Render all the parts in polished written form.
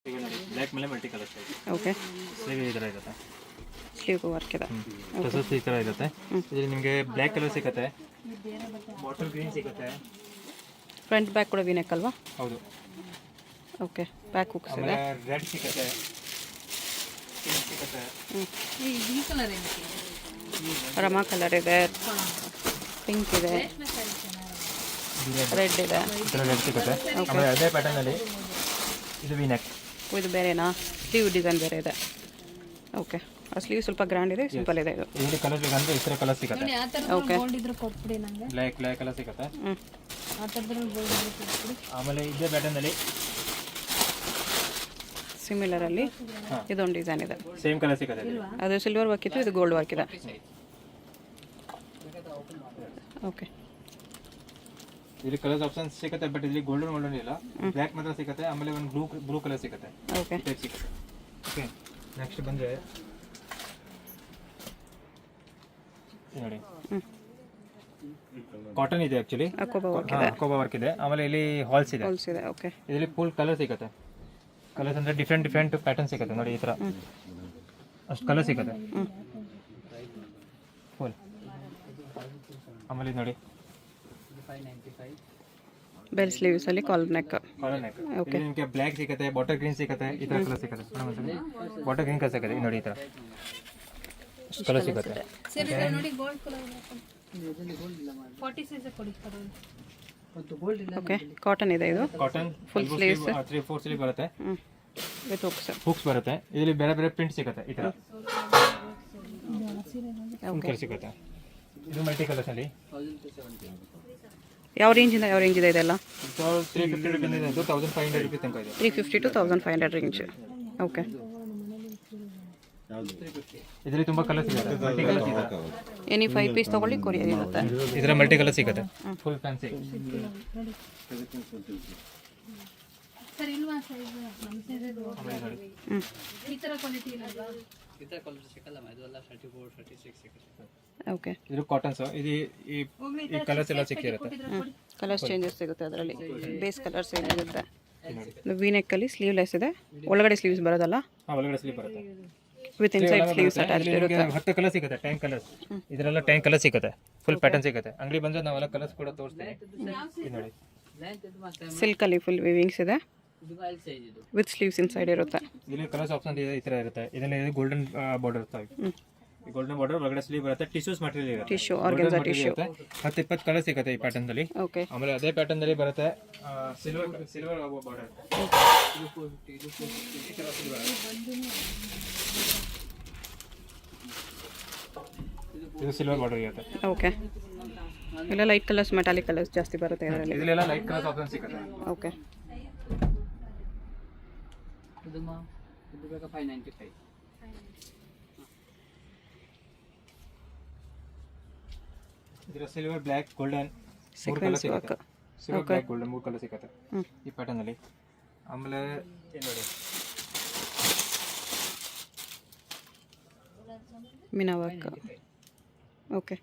Black ಮೇಲೆ multi colour style. Okay, sleeve ಈ ಥರ ಇರುತ್ತೆ. ಸ್ಲೀವ್ ವರ್ಕ್ ಇದೆ. ಟಸಲ್ಸ್ ಈ ಥರ ಇರುತ್ತೆ. ಇದರಲ್ಲಿ ನಿಮಗೆ ಬ್ಲ್ಯಾಕ್ ಕಲರ್ ಸಿಗುತ್ತೆ, ಬಾಟಲ್ ಗ್ರೀನ್ ಸಿಗುತ್ತೆ. ಫ್ರಂಟ್ ಬ್ಯಾಕ್ ಕೂಡ ವಿನೆಕ್ ಅಲ್ವಾ? ಹೌದು. ಓಕೆ, ಬ್ಯಾಕ್ ಹುಕ್ಸ್ ಇದೆ. ರೆಡ್ ಸಿಗುತ್ತೆ, ಪಿಂಕ್ ಸಿಗುತ್ತೆ. ರಮಾ ಕಲರ್ ಇದೆ, ಪಿಂಕ್ ಇದೆ, ರೆಡ್ ಇದೆ. ಈ ಥರ ರೆಡ್ ಸಿಗುತ್ತೆ. ಆಮೇಲೆ ಅದೇ ಪ್ಯಾಟರ್ನಲ್ಲಿ ಇದು ವಿನೆಕ್. ಇದು ಬೇರೆನಾ? ಸ್ಲೀವ್ ಡಿಸೈನ್ ಬೇರೆ ಇದೆ. ಓಕೆ, ಆ ಸ್ಲೀವ್ ಸ್ವಲ್ಪ ಗ್ರ್ಯಾಂಡ್ ಇದೆ, ಸಿಂಪಲ್ ಇದೆ. ಇದು ಇಲ್ಲಿ ಕಲರ್ ಬೇಕಂದ್ರೆ ಈ ಥರ ಕಲರ್ ಸಿಗುತ್ತೆ. ಓಕೆ, ಬ್ಲ್ಯಾಕ್ ಕಲರ್ ಸಿಗುತ್ತೆ. ಆಮೇಲೆ ಇದೇ ಪ್ಯಾಟರ್ನಲ್ಲಿ ಸಿಮಿಲರ್ ಅಲ್ಲಿ ಇದೊಂದು ಡಿಸೈನ್ ಇದೆ, ಸೇಮ್ ಕಲರ್ ಸಿಗುತ್ತೆ. ಅದು ಸಿಲ್ವರ್ ವರ್ಕ್ ಇತ್ತು, ಇದು ಗೋಲ್ಡ್ ವರ್ಕ್ ಇದೆ. ಓಕೆ, ಇಲ್ಲಿ ಕಲರ್ಸ್ ಆಪ್ಷನ್ ಸಿಗುತ್ತೆ, ಬಟ್ ಇಲ್ಲಿ ಗೋಲ್ಡನ್ ಇಲ್ಲ, ಬ್ಲ್ಯಾಕ್ ಮಾತ್ರ ಸಿಗುತ್ತೆ. ಆಮೇಲೆ ಒಂದು ಬ್ಲೂ ಕಲರ್ ಸಿಗುತ್ತೆ. ಓಕೆ, ಸಿಗುತ್ತೆ. ಓಕೆ, ನೆಕ್ಸ್ಟ್ ಬಂದರೆ ನೋಡಿ, ಕಾಟನ್ ಇದೆ ಆ್ಯಕ್ಚುಲಿ, ಅಕೋಬಾ ವರ್ಕ್ ಇದೆ. ಆಮೇಲೆ ಇಲ್ಲಿ ಹಾಲ್ಸ್ ಇದೆ. ಓಕೆ, ಇದರಲ್ಲಿ ಫುಲ್ ಕಲರ್ ಸಿಗುತ್ತೆ. ಕಲರ್ಸ್ ಅಂದರೆ ಡಿಫ್ರೆಂಟ್ ಪ್ಯಾಟರ್ನ್ ಸಿಗುತ್ತೆ ನೋಡಿ. ಈ ಥರ ಅಷ್ಟು ಕಲರ್ ಸಿಗುತ್ತೆ ಫುಲ್. ಆಮೇಲೆ ಇದು ನೋಡಿ, ಬೆಲ್ ಸ್ಲೀವ್ಸ್ ಅಲ್ಲಿ ಕಾಲರ್ ನೆಕ್. ಓಕೆ, ನಿಮಗೆ ಬ್ಲ್ಯಾಕ್ ಸಿಗುತ್ತೆ, ಬಾಟಲ್ ಗ್ರೀನ್ ಸಿಗುತ್ತೆ, ಈ ಥರ ಕಲರ್ ಸಿಗುತ್ತೆ. ಬಾಟಲ್ ಗ್ರೀನ್ ಕಲರ್ ಸಿಗುತ್ತೆ ನೋಡಿ. ಈ ಥರ ಕಲರ್ ಸಿಗುತ್ತೆ. ಓಕೆ, ಕಾಟನ್ ಇದೆ. ಇದು ಕಾಟನ್ ಫುಲ್ ಸ್ಲೀವ್ಸ್, 3/4 ಸ್ಲೀವ್ ಬರುತ್ತೆ, ವಿತ್ ಹುಕ್ಸ್ ಬರುತ್ತೆ. ಇದರಲ್ಲಿ ಬೇರೆ ಬೇರೆ ಪ್ರಿಂಟ್ ಸಿಗುತ್ತೆ. ಈ ಥರ ಕಲರ್ ಸಿಗುತ್ತೆ. ಇದು ಮಲ್ಟಿ ಕಲರ್ಸ್ ಅಲ್ಲಿ ಯಾವ ರೇಂಜಿಂದ ಯಾವ ರೇಂಜ್ ಇದೆ ಇದೆಲ್ಲ? 350 ರೂಪೀಸ್ ಇದೆ, 1500 ರೂಪೀಸ್ ತನಕ ಇದೆ. 350 to 1500 ರೇಂಜ್. ಓಕೆ, ಇದರಲ್ಲಿ ತುಂಬಾ ಕಲರ್ ಸಿಗುತ್ತೆ. ಮಲ್ಟಿ ಕಲರ್ ಸಿಗುತ್ತೆ. ಎನಿ 5 ಪೀಸ್ ತಗೊಳ್ಳಿ, ಕೊರಿಯರ್ ಇರುತ್ತೆ. ಇದರ ಮಲ್ಟಿ ಕಲರ್ ಸಿಗುತ್ತೆ, ಫುಲ್ ಫ್ಯಾನ್ಸಿ. ಓಕೆ, ಇದು ಕಾಟನ್ಸ್. ಇದು ಈ ಕಲರ್ಸ್ ಎಲ್ಲ ಸಿಕ್ಕಿರುತ್ತೆ. ಕಲರ್ಸ್ ಚೇಂಜಸ್ ಸಿಗುತ್ತೆ ಅದರಲ್ಲಿ. ಬೇಸ್ ಕಲರ್ಸ್ ಏನಿರುತ್ತೆ. ವಿ ನೆಕ್ ಅಲ್ಲಿ ಸ್ಲೀವ್ಲೆಸ್ ಇದೆ, ಒಳಗಡೆ ಸ್ಲೀವ್ಸ್ ಬರೋದಲ್ಲ? ಒಳಗಡೆ ಸ್ಲೀವ್ ಬರುತ್ತೆ, ವಿತ್ ಇನ್ಸೈಡ್ ಸ್ಲೀವ್ಸ್ ಅಟ್ಯಾಚ್ ಇರುತ್ತೆ. 10 ಕಲರ್ ಸಿಗುತ್ತೆ, 10 ಕಲರ್ಸ್. ಇದರೆಲ್ಲ 10 ಕಲರ್ ಸಿಗುತ್ತೆ, ಫುಲ್ ಪ್ಯಾಟರ್ನ್ ಸಿಗುತ್ತೆ. ಅಂಗಡಿ ಬಂದ್ರೆ ನಾವೆಲ್ಲ ಕಲರ್ಸ್ ಕೂಡ ತೋರಿಸ್ತೀವಿ. ಇದು ನೋಡಿ, ಸಿಲ್ಕ್ ಅಲ್ಲಿ ಫುಲ್ ವಿವಿಂಗ್ಸ್ ಇದೆ, ವಿತ್ ಸ್ಲೀವ್ಸ್ ಇನ್ಸೈಡ್ ಇರುತ್ತೆ. ಇಲ್ಲಿ ಕಲರ್ಸ್ ಆಪ್ಷನ್ ಈ ತರ ಇರುತ್ತೆ. ಇದರಲ್ಲಿ ಗೋಲ್ಡನ್ ಬಾರ್ಡರ್ ಇರ್ತವೆ. ಗೋಲ್ಡನ್ ಬಾರ್ಡರ್ ಒಳಗಡೆ ಸ್ಲೀವ್ ಬರುತ್ತೆ, ಟಿಶ್ಯೂಸ್ ಮಟೀರಿಯಲ್ ಇರುತ್ತೆ. Tissue, organza tissue. 10-20 ಕಲರ್ ಸಿಗುತ್ತೆ ಈ ಪ್ಯಾಟರ್ನ್ ಅಲ್ಲಿ. ಓಕೆ, ಆಮೇಲೆ ಅದೇ ಪ್ಯಾಟರ್ನ್ ಅಲ್ಲಿ ಬರುತ್ತೆ ಸಿಲ್ವರ್ ಬಾರ್ಡರ್. ಇದು ಸಿಲ್ವರ್ ಬಾರ್ಡರ್ ಇರುತ್ತೆ. ಓಕೆ, ಇಲ್ಲ ಲೈಟ್ ಕಲರ್ಸ್, ಮೆಟಾಲಿಕ್ ಕಲರ್ಸ್ ಜಾಸ್ತಿ ಬರುತ್ತೆ ಇದರಲ್ಲಿ. ಇದೆಲ್ಲ ಲೈಟ್ ಕಲರ್ಸ್ ಆಪ್ಷನ್ ಸಿಗುತ್ತೆ. ಓಕೆ, ಇದು ಬೇಕಾ 595. ಇದರ silver, black, golden sequence work. Silver, black, golden 3 colour ಸಿಗುತ್ತೆ ಈ ಪ್ಯಾಟರ್ನ್ ಅಲ್ಲಿ. ಆಮೇಲೆ ನೋಡಿ, ಮೀನಾ ವರ್ಕ್. ಓಕೆ,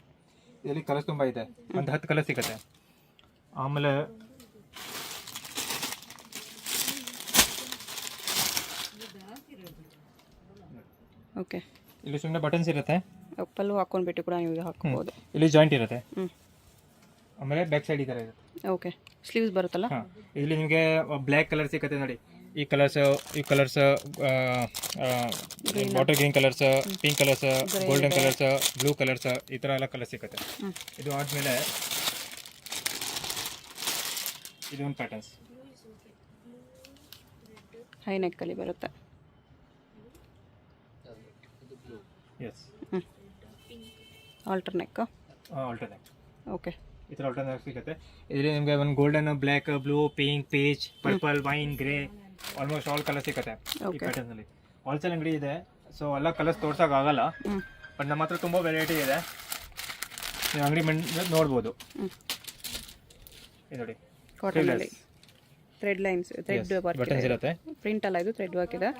ಇದರಲ್ಲಿ ಕಲರ್ಸ್ ತುಂಬ ಇದೆ, ಒಂದು 10 ಕಲರ್ ಸಿಗುತ್ತೆ. ಆಮೇಲೆ ಓಕೆ, ಇಲ್ಲಿ ಸುಮ್ಮನೆ ಬಟನ್ಸ್ ಇರುತ್ತೆ, ಪಲ್ಲು ಹಾಕೊಂಡ್ಬಿಟ್ಟು ಕೂಡ ನೀವು ಹಾಕೋಬಹುದು. ಇಲ್ಲಿ ಜಾಯಿಂಟ್ ಇರುತ್ತೆ. ಆಮೇಲೆ ಬ್ಯಾಕ್ ಸೈಡ್ ಈ ಥರ ಇರುತ್ತೆ. ಓಕೆ, ಸ್ಲೀವ್ಸ್ ಬರುತ್ತಲ್ಲ? ಇಲ್ಲಿ ನಿಮಗೆ ಬ್ಲ್ಯಾಕ್ ಕಲರ್ ಸಿಗುತ್ತೆ ನೋಡಿ. ಈ colours water green colours, pink colours, golden colours, blue colours, ಈ ಥರ ಎಲ್ಲ ಕಲರ್ ಸಿಗುತ್ತೆ. ಇದು ಆದಮೇಲೆ ಇದೊಂದು ಪ್ಯಾಟರ್ನ್ಸ್ ಹೈ ನೆಕ್ಕಲ್ಲಿ ಬರುತ್ತೆ. S, alter neck. ಓಕೆ, ಈ ಥರ ಆಲ್ಟರ್ನೇಟ್ ಸಿಗುತ್ತೆ. ಇದರಲ್ಲಿ ನಿಮಗೆ ಒಂದು golden, black, blue, pink, peach, purple, wine, grey, almost all colour ಸಿಗುತ್ತೆ ಈ ಪ್ಯಾಟರ್ನಲ್ಲಿ. ಹೋಲ್ಸೇಲ್ ಅಂಗಡಿ ಇದೆ, ಸೊ ಎಲ್ಲ ಕಲರ್ಸ್ ತೋರ್ಸೋಕ್ಕಾಗಲ್ಲ, ಬಟ್ ನಮ್ಮ ಹತ್ರ ತುಂಬ ವೆರೈಟಿ ಇದೆ, ನೀವು ಅಂಗಡಿ ನೋಡ್ಬೋದು. ಇದು ನೋಡಿ, ಕಾಟನಲ್ಲಿ thread lines, thread work buttons ಇರುತ್ತೆ. ಪ್ರಿಂಟ್ ಅಲ್ಲ, ಇದು ಥ್ರೆಡ್ ವರ್ಕ್ ಇದೆ.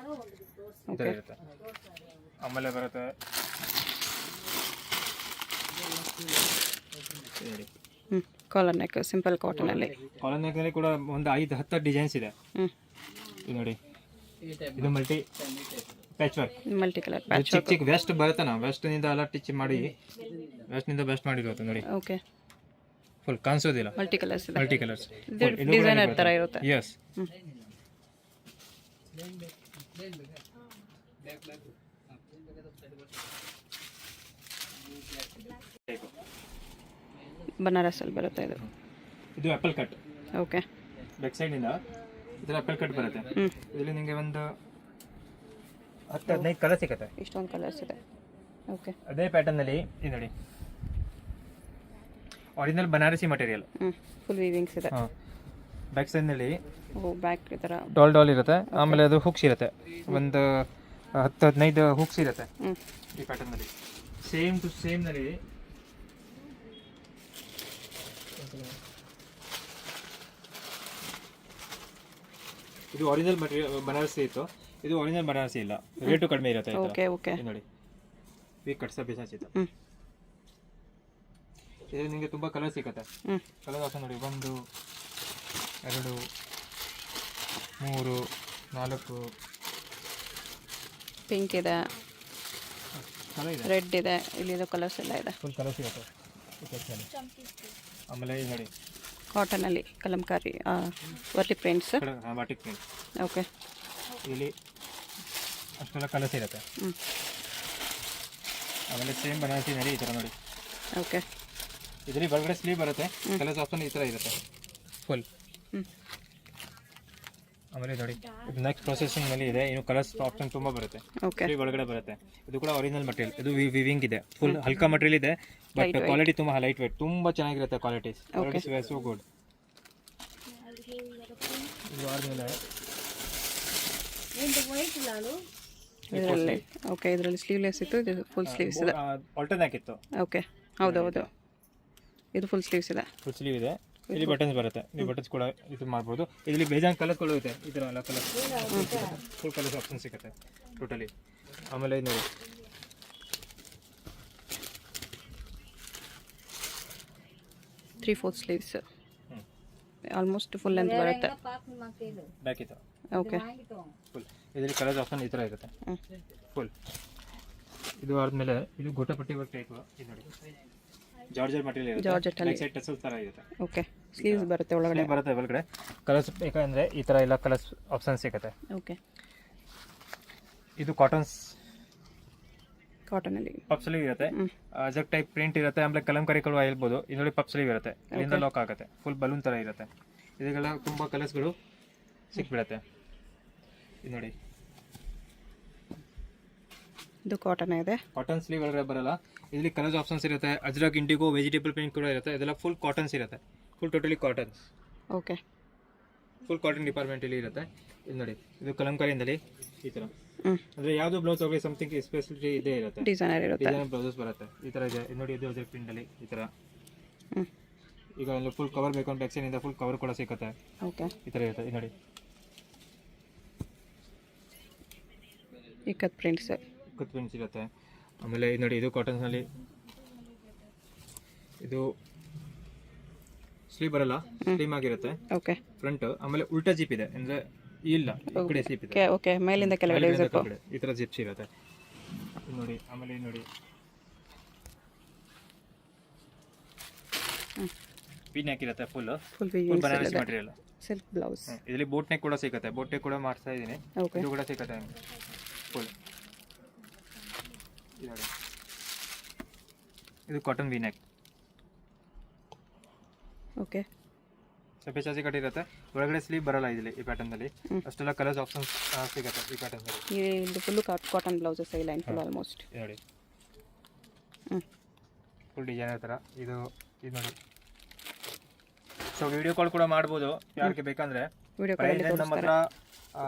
ಓಕೆ, ಆಮೇಲೆ ಬರುತ್ತೆ ಕಾಲರ್ ನೆಕ್, ಸಿಂಪಲ್ ಕಾಟನಲ್ಲಿ. ಕಾಲರ್ ನೆಕ್ನಲ್ಲಿ ಕೂಡ ಒಂದು 5-10 ಡಿಸೈನ್ಸ್ ಇದೆ. ಇದು ನೋಡಿ, ಈ ಟೈಪ್ ಇದು multi patch work. Multi colour ಇದು ಚಿಕ್ಕ ಚಿಕ್ಕ ವೆಸ್ಟ್ ಬರುತ್ತೆ ನಾವು ವೆಸ್ಟ್ನಿಂದ ಎಲ್ಲ ಟಿಚ್ ಮಾಡಿ ವೆಸ್ಟ್ನಿಂದ ಬೆಸ್ಟ್ ಮಾಡಿರೋದು ನೋಡಿ. ಓಕೆ, ಫುಲ್ ಕಾಣಿಸೋದಿಲ್ಲ. ಮಲ್ಟಿ ಕಲರ್ಸ್ ಇದೆ. ಮಲ್ಟಿ ಕಲರ್ಸ್ ಡಿಸೈನರ್ ಥರ ಇರುತ್ತೆ. ಎಸ್. ಬನಾರಸಲ್ಲಿ ಬರುತ್ತೆ ಇದು. ಇದು ಆಪಲ್ ಕಟ್. ಓಕೆ, ಬ್ಯಾಕ್ ಸೈಡಿಂದ ಇದರ ಆಪಲ್ ಕಟ್ ಬರುತ್ತೆ. ಇದರಲ್ಲಿ ನಿಮಗೆ ಒಂದು 10-15 ಕಲರ್ ಸಿಗುತ್ತೆ. ಇಷ್ಟೊಂದು ಕಲರ್ಸ್ ಇದೆ. ಓಕೆ, ಅದೇ ಪ್ಯಾಟರ್ನಲ್ಲಿ ಇದು ನೋಡಿ original Banarasi material. Full weavings ಇದೆ. ಹಾಂ, ಬ್ಯಾಕ್ ಸೈಡ್ನಲ್ಲಿ ಓ, ಬ್ಯಾಕ್ ಈ ಥರ ಡಾಲ್ ಇರುತ್ತೆ. ಆಮೇಲೆ ಅದು ಹುಕ್ಸ್ ಇರುತ್ತೆ, ಒಂದು 10-15 ಹುಕ್ಸ್ ಇರುತ್ತೆ ಈ ಪ್ಯಾಟರ್ನಲ್ಲಿ. ಸೇಮ್ ಟು ಸೇಮ್ನಲ್ಲಿ ಇದು ಒರಿಜಿನಲ್ ಮಟೀರಿಯಲ್ ಬನಾರಸಿ ಇತ್ತು. ಇದು ಒರಿಜಿನಲ್ ಬನಾರಸಿ ಇಲ್ಲ, ರೇಟು ಕಡಿಮೆ ಇರುತ್ತೆ. ಓಕೆ ಓಕೆ, ಇದು ನೋಡಿ ವಿ ಕಟ್ಸ ಬೇಸಾಚಿತ್ತು. ಹ್ಞೂ ಇದು ನಿಮಗೆ ತುಂಬ ಕಲರ್ ಸಿಗುತ್ತೆ. ಕಲರ್ ಆಪ್ಷನ್ ನೋಡಿ 1 2 3 4 ಪಿಂಕ್ ಇದೆ, ಕಲರ್ ಇದೆ, ರೆಡ್ ಇದೆ, ಇಲ್ಲಿದು ಕಲರ್ಸ್ ಎಲ್ಲ ಇದೆ. ಫುಲ್ ಕಲರ್ ಸಿಗುತ್ತೆ ಈ ಕಟ್ಸಲ್ಲಿ. ಆಮೇಲೆ ಇದು ನೋಡಿ ಕಾಟನಲ್ಲಿ Kalamkari Warli prints. Batik print. Okay, ಇಲ್ಲಿ ಅಷ್ಟೆಲ್ಲ ಕಲರ್ಸ್ ಇರುತ್ತೆ. ಆಮೇಲೆ ಸೇಮ್ ಬನಾರಸಿನಲ್ಲಿ ಈ ಥರ ನೋಡಿ. ಓಕೆ, ಇದರಲ್ಲಿ ಒಳಗಡೆ ಸ್ಲೀವ್ ಬರುತ್ತೆ, ಕಲರ್ಸ್ ಆಪ್ಷನ್ ಈ ಥರ ಇರುತ್ತೆ ಫುಲ್. ಆಮೇಲೆ ನೋಡಿ ಇದು ನೆಕ್ಸ್ಟ್ ಪ್ರೊಸೆಸಿಂಗ್ನಲ್ಲಿ ಇದೆ. ಇನ್ನು ಕಲರ್ಸ್ ಆಪ್ಷನ್ ತುಂಬ ಬರುತ್ತೆ. ಓಕೆ, ಸ್ಲೀವ್ ಒಳಗಡೆ ಬರುತ್ತೆ. ಇದು ಕೂಡ ಒರಿಜಿನಲ್ ಮಟೀರಿಯಲ್. ಇದು ವಿವಿಂಗ್ ಇದೆ, ಫುಲ್ ಹಲ್ಕಾ ಮಟೀರಿಯಲ್ ಇದೆ, ಬಟ್ ಕ್ವಾಲಿಟಿ ತುಂಬ ಲೈಟ್ ವೇಟ್, ತುಂಬ ಚೆನ್ನಾಗಿರುತ್ತೆ ಕ್ವಾಲಿಟೀಸ್. So good. ಇದು ಆದಮೇಲೆ ಇದರಲ್ಲಿ ಓಕೆ, ಇದರಲ್ಲಿ ಸ್ಲೀವ್ಲೆಸ್ ಇತ್ತು, ಇದು ಫುಲ್ ಸ್ಲೀವ್ಸ್ ಇದೆ. ಆಲ್ಟರ್ನ್ ಹಾಕಿತ್ತು. ಓಕೆ, ಹೌದೌದು, ಇದು ಫುಲ್ ಸ್ಲೀವ್ಸ್ ಇದೆ. ಫುಲ್ ಸ್ಲೀವ್ ಇದೆ. ಇಲ್ಲಿ ಬಟನ್ಸ್ ಬರುತ್ತೆ, ಈ ಬಟನ್ಸ್ ಕೂಡ ಇದು ಮಾಡ್ಬೋದು. ಇದರಲ್ಲಿ ಬೇಜಾನ್ ಕಲರ್ಗಳು ಇದೆ, ಈ ಥರ ಎಲ್ಲ ಕಲರ್ ಫುಲ್ ಕಲರ್ಸ್ ಆಪ್ಷನ್ ಸಿಗುತ್ತೆ ಟೋಟಲಿ. ಆಮೇಲೆ ಇದು ನೋಡಿ 3/4 ಸ್ಲೀವ್ಸ್, ಆಲ್ಮೋಸ್ಟ್ ಫುಲ್ ಲೆಂತ್ ಬರುತ್ತೆ. ಬ್ಯಾಕ್ ಇತ್ತು ಓಕೆ, ಫುಲ್. ಇದರಲ್ಲಿ ಕಲರ್ಸ್ ಆಪ್ಷನ್ ಈ ಥರ ಇರುತ್ತೆ ಫುಲ್. ಇದು ಆದಮೇಲೆ ಇದು ಗೋಟಪಟ್ಟಿ ವರ್ಕ್ ಟೈಪ್. ಇದು ನೋಡಿ ಜಾರ್ಜೆಟ್ ಮಟೀರಿಯಲ್ ಇರುತ್ತೆ, ಜಾರ್ಜೆಟಲ್ಲಿ ಸೈಡ್ ಟಸಲ್ ಥರ ಇರುತ್ತೆ. ಓಕೆ, ಸ್ಲೀವ್ಸ್ ಬರುತ್ತೆ ಒಳಗಡೆ. ಬರುತ್ತೆ ಒಳಗಡೆ. ಕಲರ್ಸ್ ಬೇಕಂದರೆ ಈ ಥರ ಎಲ್ಲ ಕಲರ್ಸ್ ಆಪ್ಷನ್ ಸಿಗುತ್ತೆ. ಓಕೆ, ಇದು ಕಾಟನ್ಸ್ ಕಾಟನಲ್ಲಿ ಪಪ್ ಸ್ಲೀವ್ ಇರುತ್ತೆ, ಅಜಕ್ ಟೈಪ್ ಪ್ರಿಂಟ್ ಇರುತ್ತೆ. ಆಮೇಲೆ ಕಲಂಕಾರಿಗಳು ಹೇಳ್ಬೋದು. ಇದರಲ್ಲಿ ಪಪ್ ಸ್ಲೀವ್ ಇರುತ್ತೆ, ಇಲ್ಲಿಂದ ಲಾಕ್ ಆಗುತ್ತೆ, ಫುಲ್ ಬಲೂನ್ ಥರ ಇರುತ್ತೆ. ಇದೆಲ್ಲ ತುಂಬ ಕಲರ್ಸ್ಗಳು ಸಿಕ್ಬಿಡುತ್ತೆ. ಇದು ನೋಡಿ ಇದು ಕಾಟನ್ ಇದೆ. ಕಾಟನ್ ಸ್ಲೀವ್ ಒಳಗಡೆ ಬರಲ್ಲ. ಇದರಲ್ಲಿ ಕಲರ್ಸ್ ಆಪ್ಷನ್ಸ್ ಇರುತ್ತೆ, ಅಜ್ರಕ್, ಇಂಡಿಗೋ, ವೆಜಿಟೇಬಲ್ ಪ್ರಿಂಟ್ ಕೂಡ ಇರುತ್ತೆ. ಇದೆಲ್ಲ ಫುಲ್ ಕಾಟನ್ಸ್ ಇರುತ್ತೆ, full totally cottons. Okay, full cotton ಡಿಪಾರ್ಟ್ಮೆಂಟಲ್ಲಿ ಇರುತ್ತೆ. ಇದು ನೋಡಿ ಇದು ಕಲಂಕಾರಿಯಿಂದಲೇ ಈ ಥರ. ಅಂದರೆ ಯಾವುದು ಬ್ಲೌಸ್ ಹೋಗಿ ಸಮಥಿಂಗ್ ಸ್ಪೆಷಾಲಿಟಿ ಇದೇ ಇರುತ್ತೆ, ಡಿಸೈನರ್ ಇರುತ್ತೆ. ಡಿಸೈನ್ ಬ್ಲೌಸಸ್ ಬರುತ್ತೆ ಈ ಥರ ಇದೆ. ಇದು ನೋಡಿ ಇದು ಅಜ್ರಕ್ ಪ್ರಿಂಟಲ್ಲಿ ಈ ಥರ. ಈಗ ಅಲ್ಲಿ ಫುಲ್ ಕವರ್ ಬೇಕು ಅಂತ ಎಕ್ಸ್ಚೇಂಜಿಂದ ಫುಲ್ ಕವರ್ ಕೂಡ ಸಿಗುತ್ತೆ. ಓಕೆ, ಈ ಥರ ಇರುತ್ತೆ. ಇದು ನೋಡಿ ಇಕ್ಕತ್ ಪ್ರಿಂಟ್ಸ್, ಕತ್ ಪ್ರಿಂಟ್ಸ್ ಇರುತ್ತೆ. ಆಮೇಲೆ ಇದು ನೋಡಿ ಇದು ಕಾಟನ್ಸ್ನಲ್ಲಿ ಇದು ಸ್ಲೀವ್ ಬರಲ್ಲ, ಸ್ಲೀಮ್ ಆಗಿರುತ್ತೆ ಓಕೆ, ಫ್ರಂಟ್. ಆಮೇಲೆ ಉಲ್ಟಾ ಜಿಪ್ ಇದೆ, ಅಂದರೆ ಇಲ್ಲ ಈ ಕಡೆ ಜಿಪ್ ಇದೆ. ಓಕೆ, ಮೇಲಿಂದ ಕೆಳಗಡೆ ಜಿಪ್ ಈ ಥರ ಜಿಪ್ಸ್ ಇರುತ್ತೆ. ಇದು ನೋಡಿ. ಆಮೇಲೆ ಇದು ನೋಡಿ ಪಿನ್ ಹಾಕಿರುತ್ತೆ, full Banarasi material, silk blouse. ಇದರಲ್ಲಿ ಬೋಟ್ ನೆಕ್ ಕೂಡ ಸಿಗುತ್ತೆ, ಬೋಟ್ ನೆಕ್ ಕೂಡ ಮಾಡ್ತಾ ಇದ್ದೀನಿ. ಓಕೆ, ಇದು ಕೂಡ ಸಿಗುತ್ತೆ ಫುಲ್. ನೋಡಿ ಇದು ಕಾಟನ್ ವಿ ನೆಕ್. ಓಕೆ, ಸ್ವಲ್ಪ ಚಾಚಿ ಕಟ್ಟಿರುತ್ತೆ, ಒಳಗಡೆ ಸ್ಲೀವ್ ಬರಲ್ಲ ಇದರಲ್ಲಿ ಈ ಪ್ಯಾಟರ್ನಲ್ಲಿ. ಅಷ್ಟೆಲ್ಲ ಕಲರ್ಸ್ ಆಪ್ಷನ್ಸ್ ಸಿಗುತ್ತೆ ಈ ಪ್ಯಾಟರ್ನಲ್ಲಿ. ಇದು ಫುಲ್ಲು ಕಾಟನ್ ಬ್ಲೌಸಸ್ ಈ ಲೈನ್ ಫುಲ್ ಆಲ್ಮೋಸ್ಟ್. ನೋಡಿ ಫುಲ್ ಡಿಸೈನರ್ ಥರ. ಇದು ಇದು ನೋಡಿ. ಸೊ ವಿಡಿಯೋ ಕಾಲ್ ಕೂಡ ಮಾಡ್ಬೋದು ಯಾರಿಗೆ ಬೇಕಂದರೆ. ಪ್ರೈಸ್ ನಮ್ಮ ಹತ್ರ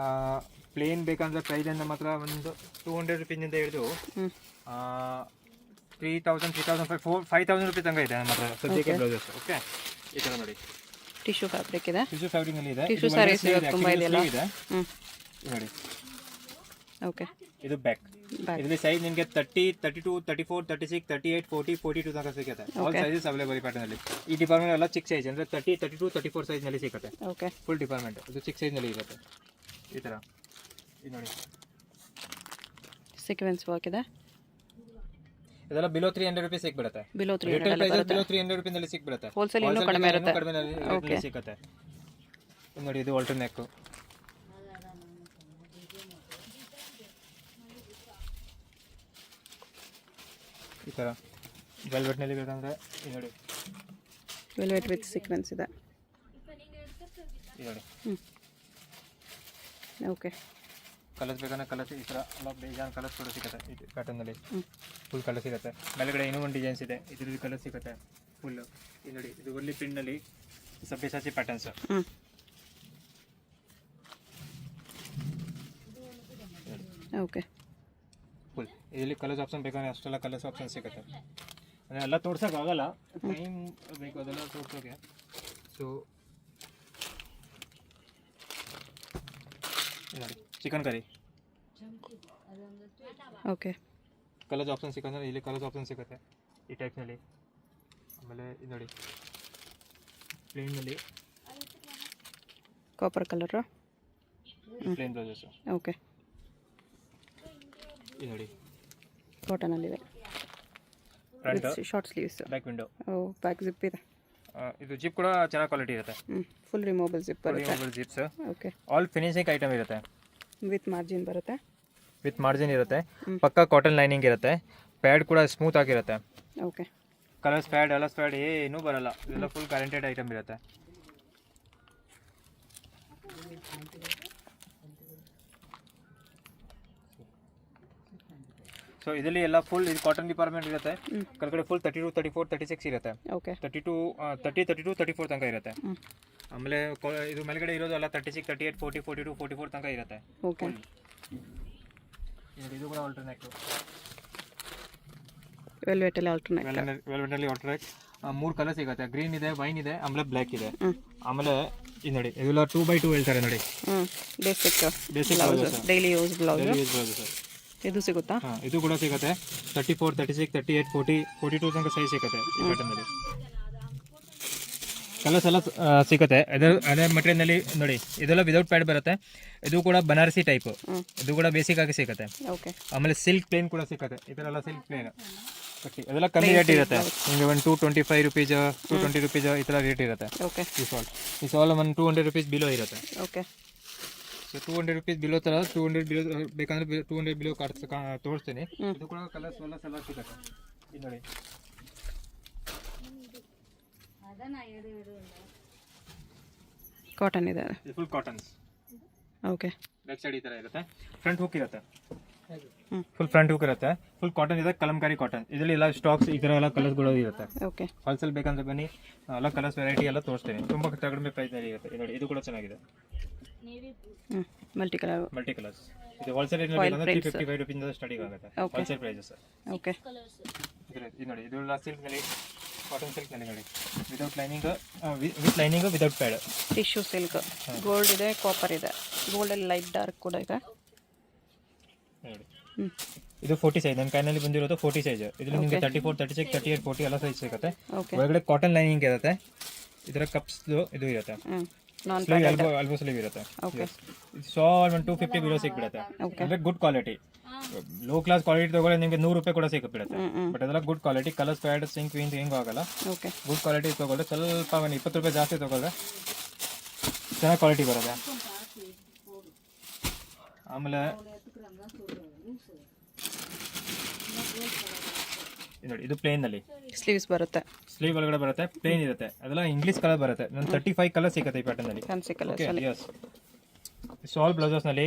ಪ್ಲೇನ್ ಬೇಕಂದರೆ ಪ್ರೈಸ್ ನಮ್ಮ ಹತ್ರ ಒಂದು 200 ರುಪೀಸಿಂದ ಹಿಡಿದು 3000, 5000 ರುಪೀಸ್ ತನಕ ಇದೆ ನಮ್ಮ ಹತ್ರ ಸದ್ಯಕ್ಕೆ ಬ್ಲೌಸಸ್. ಓಕೆ, ಈ ಥರ ನೋಡಿ ಟಿಶ್ಯೂ ಫ್ಯಾಬ್ರಿಕ್ ಇದೆ, ಟಿಶ್ಯೂ ಫ್ಯಾಬ್ರಿಕ್ನಲ್ಲಿ ಇದೆ. ಟಿಶ್ಯೂ ಸ್ಯಾರೀಸ್ ತುಂಬ ಇದೆಯಲ್ಲ. ನೋಡಿ ಓಕೆ, ಇದು ಬ್ಯಾಕ್. ಇದರಲ್ಲಿ ಸೈಜ್ ನಿಮಗೆ 30, 32, 34, 36, 38, 40, 42 ತನಕ ಸಿಗುತ್ತೆ. ಆಲ್ ಸೈಜಸ್ ಅವೈಲೇಬಲ್ ಈ ಪ್ಯಾಟರ್ನಲ್ಲಿ. ಈ ಡಿಪಾರ್ಟ್ಮೆಂಟ್ ಎಲ್ಲ ಚಿಕ್ಕ ಸೈಜ್ ಅಂದರೆ 30, 32, 34 ಸೈಜ್ನಲ್ಲಿ ಸಿಗುತ್ತೆ. ಓಕೆ, ಫುಲ್ ಡಿಪಾರ್ಟ್ಮೆಂಟ್ ಇದು ಚಿಕ್ಕ ಸೈಜ್ನಲ್ಲಿ ಇರುತ್ತೆ ಈ ಥರ. ಇದು ನೋಡಿ ಸೀಕ್ವೆನ್ಸ್ ವರ್ಕ್ ಇದೆ. ಇದೆಲ್ಲ ಬಿಲೋ 300 ರೂಪೀಸ್ ಸಿಕ್ಬಿಡುತ್ತೆ. ಬಿಲೋ ರಿಟೇಲ್ 300 ಪ್ರೈಸ್ ಬಿಲೋ 300 ರೂಪಾಯಿನಲ್ಲಿ ಸಿಕ್ಬಿಡುತ್ತೆ. ಹೋಲ್ಸೇಲ್ ಇನ್ನೂ ಕಡಿಮೆ ಇರುತ್ತೆ. ಕಡಿಮೆ ಸಿಗುತ್ತೆ. ಇದು ನೋಡಿ, ಇದು ಆಲ್ಟರ್ ನೆಕ್. ಈ ಥರ ವೆಲ್ವೆಟ್ನಲ್ಲಿ ಬೇಕಂದ್ರೆ ಇದು ನೋಡಿ, ವೆಲ್ವೆಟ್ ವಿತ್ ಸೀಕ್ವೆನ್ಸ್ ಇದೆ. ಇದು ನೋಡಿ. ಓಕೆ, ಕಲರ್ಸ್ ಬೇಕಂದ್ರೆ ಕಲರ್ಸ್ ಈ ಥರ ಎಲ್ಲ ಬೇಜಾನ್ ಕಲರ್ಸ್ ಕೂಡ ಸಿಗುತ್ತೆ. ಇದು ಪ್ಯಾಟರ್ನಲ್ಲಿ ಫುಲ್ ಕಲರ್ ಸಿಗುತ್ತೆ. ಮೇಲ್ಗಡೆ ಇನ್ನೂ ಒಂದು ಡಿಸೈನ್ಸ್ ಇದೆ, ಇದ್ರದ್ದು ಕಲರ್ ಸಿಗುತ್ತೆ ಫುಲ್. ಇದು ನೋಡಿ, ಇದು ಒಳ್ಳೆ ಪ್ರಿಂಟ್ನಲ್ಲಿ ಸಬ್ಯಸಾಚಿ ಪ್ಯಾಟರ್ನ್ಸ್. ಓಕೆ, ಫುಲ್ ಇದರಲ್ಲಿ ಕಲರ್ಸ್ ಆಪ್ಷನ್ ಬೇಕಂದ್ರೆ ಅಷ್ಟೆಲ್ಲ ಕಲರ್ಸ್ ಆಪ್ಷನ್ ಸಿಗುತ್ತೆ. ಅಂದರೆ ಎಲ್ಲ ತೋರ್ಸೋಕ್ಕಾಗಲ್ಲ, ಟೈಮ್ ಬೇಕು ಅದೆಲ್ಲ ತೋರ್ಸೋಕೆ. ಸೊ ನೋಡಿ, chicken curry okay, colours option ಸಿಕ್ಕಂದ್ರೆ ಇಲ್ಲಿ ಕಲರ್ಸ್ ಆಪ್ಷನ್ ಸಿಗುತ್ತೆ ಈ ಟೈಪ್ನಲ್ಲಿ. ಆಮೇಲೆ ಇದು ನೋಡಿ, ಪ್ಲೇನ್ನಲ್ಲಿ copper colour. Plain blouses. Okay, ಇದು ನೋಡಿ, ಕಾಟನಲ್ಲಿದೆ. Front short sleeves, back window. Back zip ಇದೆ. ಇದು ಜಿಪ್ ಕೂಡ ಚೆನ್ನಾಗಿ ಕ್ವಾಲಿಟಿ ಇರುತ್ತೆ. ಫುಲ್ ರಿಮೂವಬಲ್ ಜಿಪ್ ಬರುತ್ತೆ. ಜಿಪ್ಸ್. ಓಕೆ, ಆಲ್ ಫಿನಿಶಿಂಗ್ ಐಟಮ್ ಇರುತ್ತೆ. ವಿತ್ ಮಾರ್ಜಿನ್ ಬರುತ್ತೆ. ವಿತ್ ಮಾರ್ಜಿನ್ ಇರುತ್ತೆ. ಪಕ್ಕಾ ಕಾಟನ್ ಲೈನಿಂಗ್ ಇರುತ್ತೆ. ಪ್ಯಾಡ್ ಕೂಡ ಸ್ಮೂತ್ ಆಗಿರುತ್ತೆ. ಓಕೆ, ಕಲರ್ಸ್ ಪ್ಯಾಡ್ ಎಲಸ್ ಪ್ಯಾಡ್ ಏನೂ ಬರಲ್ಲ. ಇದೆಲ್ಲ ಫುಲ್ ಗ್ಯಾರಂಟೆಡ್ ಐಟಮ್ ಇರುತ್ತೆ. ಸೊ ಇದರಲ್ಲಿ ಎಲ್ಲ ಫುಲ್ ಇದು ಕಾಟನ್ ಡಿಪಾರ್ಟ್ಮೆಂಟ್ ಇರುತ್ತೆ. ಕೆಳಗಡೆ ಫುಲ್ 32, 34, 36 ಇರುತ್ತೆ. ಓಕೆ, 32, 32, 34 ತನಕ ಇರುತ್ತೆ. ಆಮೇಲೆ ಇದು ಮೇಲ್ಗಡೆ ಇರೋದು ಎಲ್ಲ 36, 38, 40, 42, 44 ತನಕ ಇರುತ್ತೆ. ಓಕೆ, ಇದು ಕೂಡ ಆಲ್ಟರ್ನೇಟ್. ವೆಲ್ವೆಟಲ್ಲಿ ಆಲ್ಟರ್ನೇಟ್. ವೆಲ್ವೆಟಲ್ಲಿ ಆಲ್ಟರ್ನೇಟ್ 3 ಕಲರ್ ಸಿಗುತ್ತೆ. ಗ್ರೀನ್ ಇದೆ, ವೈನ್ ಇದೆ, ಆಮೇಲೆ ಬ್ಲ್ಯಾಕ್ ಇದೆ. ಆಮೇಲೆ ಇದು ನೋಡಿ, ಇದೆಲ್ಲ 2x2 ಹೇಳ್ತಾರೆ ನೋಡಿ. Basic basic blouse, daily use blouse. Blouses ಇದು ಸಿಗುತ್ತಾ? ಇದು ಕೂಡ ಸಿಗುತ್ತೆ. 34, 36, 38, 40, 42 ತನಕ ಸೈಜ್ ಸಿಗುತ್ತೆ ಈ ಪ್ಯಾಟರ್ನಲ್ಲಿ. ಕಲರ್ಸ್ ಎಲ್ಲ ಸಿಗುತ್ತೆ. ಅದೇ ಮಟೀರಿಯಲ್ನಲ್ಲಿ ನೋಡಿ, ಇದೆಲ್ಲ ವಿದೌಟ್ ಪ್ಯಾಡ್ ಬರುತ್ತೆ. ಇದು ಕೂಡ ಬನಾರಸಿ ಟೈಪ್. ಇದು ಕೂಡ ಬೇಸಿಕ್ ಆಗಿ ಸಿಗುತ್ತೆ. ಓಕೆ, ಆಮೇಲೆ ಸಿಲ್ಕ್ ಪ್ಲೇನ್ ಕೂಡ ಸಿಗುತ್ತೆ. ಇದೆಲ್ಲ ಸಿಲ್ಕ್ ಪ್ಲೇನ್ ಅದೆಲ್ಲ ಕಮ್ಮಿ ರೇಟ್ ಇರುತ್ತೆ. ನಿಮಗೆ ಒಂದು 225 ರೂಪೀಸ್, 220 ರೂಪೀಸ್ ಈ ಥರ ರೇಟ್ ಇರುತ್ತೆ. ಓಕೆ, ಈ ಸಾಲ್ ಒಂದು 200 ರೂಪೀಸ್ ಬಿಲೋ ಇರುತ್ತೆ. ಓಕೆ, ಸೊ 200 ರೂಪೀಸ್ ಬಿಲೋ ಥರ 200 ಬಿಲೋ ಬೇಕಂದ್ರೆ 200 ಬಿಲೋ ತೋರಿಸ್ತೀನಿ. ಇದು ಕೂಡ ಕಲರ್ಸ್ ಎಲ್ಲ ಸಿಗುತ್ತೆ. ಇದು ನೋಡಿ, ಕಾಟನ್ ಇದೆ. Full cottons. Okay, back side ಈ ಥರ ಇರುತ್ತೆ. ಫ್ರಂಟ್ ಹುಕ್ ಇರುತ್ತೆ. ಫುಲ್ ಫ್ರಂಟ್ ಹುಕ್ ಇರುತ್ತೆ. ಫುಲ್ ಕಾಟನ್ ಇದೆ, ಕಲಂಕಾರಿ ಕಾಟನ್. ಇದರಲ್ಲಿ ಎಲ್ಲ ಸ್ಟಾಕ್ಸ್ ಈ ಥರ ಎಲ್ಲ ಕಲರ್ಸ್ಗಳು ಇರುತ್ತೆ. ಓಕೆ, ಹೋಲ್ಸೇಲ್ ಬೇಕಂದ್ರೆ ಬನ್ನಿ, ಎಲ್ಲ ಕಲರ್ಸ್ ವೆರೈಟಿ ಎಲ್ಲ ತೋರಿಸ್ತೀನಿ. ತುಂಬ ಕಡಿಮೆ ಪ್ರೈಸ್ನಲ್ಲಿ ಇರುತ್ತೆ. ನೋಡಿ, ಇದು ಕೂಡ ಚೆನ್ನಾಗಿದೆ. Multi colours. ಇದು ಹೋಲ್ಸೇಲ್ ಬೇಕಂದ್ರೆ 355 ರೂಪೀಸ್ ಸ್ಟಾರ್ಟಿಂಗ್ ಆಗುತ್ತೆ. Wholesale prices. ಓಕೆ, ಇದು ನೋಡಿ, ಇದೆಲ್ಲ ಸಿಲ್ಕ್ನಲ್ಲಿ, ಕಾಟನ್ ಸಿಲ್ಕ್ನಲ್ಲಿ ನೋಡಿ, without lining, with lining, without pad. Tissue silk. Gold ಇದೆ, ಕಾಪರ್ ಇದೆ. ಗೋಲ್ಡಲ್ಲಿ ಲೈಟ್ ಡಾರ್ಕ್ ಕೂಡ ಇದೆ. ನೋಡಿ, ಇದು 40 ಸೈಜ್. ನನ್ನ ಕೈನಲ್ಲಿ ಬಂದಿರೋದು 40 ಸೈಜ್. ಇದರಲ್ಲಿ ನಿಮಗೆ 34, 36, 38, 40 ಎಲ್ಲ ಸೈಜ್ ಸಿಗುತ್ತೆ. ಒಳಗಡೆ ಕಾಟನ್ ಲೈನಿಂಗ್ ಇರುತ್ತೆ. ಇದರ ಕಪ್ಸ್ ಇದು ಇರುತ್ತೆ. ಸ್ಲೀವ್ ಎಲ್ಬೋ ಸ್ಲೀವ್ ಇರುತ್ತೆ. ಸಾಲ್ 250 ಬಿಲೋ ಸಿಕ್ಬಿಡುತ್ತೆ. ಅಂದರೆ good quality. Low class quality ತಗೊಳ್ಳಿ ನಿಮಗೆ 100 ರೂಪಾಯಿ ಕೂಡ ಸಿಕ್ಬಿಡುತ್ತೆ. ಬಟ್ ಅದೆಲ್ಲ ಗುಡ್ ಕ್ವಾಲಿಟಿ. ಕಲರ್ಸ್ ಪ್ಯಾಡ್ ಸಿಂಕ್ ವಿಂಕ್ ಹೆಂಗೂ ಆಗಲ್ಲ. ಗುಡ್ ಕ್ವಾಲಿಟಿ ತಗೊಳ್ಳಿ. ಸ್ವಲ್ಪ ಒಂದು 20 ರೂಪಾಯಿ ಜಾಸ್ತಿ ತಗೊಳ್ಳೆ ಚೆನ್ನಾಗಿ ಕ್ವಾಲಿಟಿ ಬರುತ್ತೆ. ಆಮೇಲೆ ನೋಡಿ, ಇದು ಪ್ಲೇನಲ್ಲಿ ಸ್ಲೀವ್ಸ್ ಬರುತ್ತೆ. ಸ್ಲೀವ್ ಒಳಗಡೆ ಬರುತ್ತೆ, ಪ್ಲೇನ್ ಇರುತ್ತೆ. ಅದೆಲ್ಲ ಇಂಗ್ಲೀಷ್ ಕಲರ್ ಬರುತ್ತೆ. ನನ್ನ 35 ಕಲರ್ ಸಿಗುತ್ತೆ ಈ ಪ್ಯಾಟರ್ನಲ್ಲಿ. Fancy colours. ಯಸ್, ಸಾಲ್ ಬ್ಲೌಸಸ್ನಲ್ಲಿ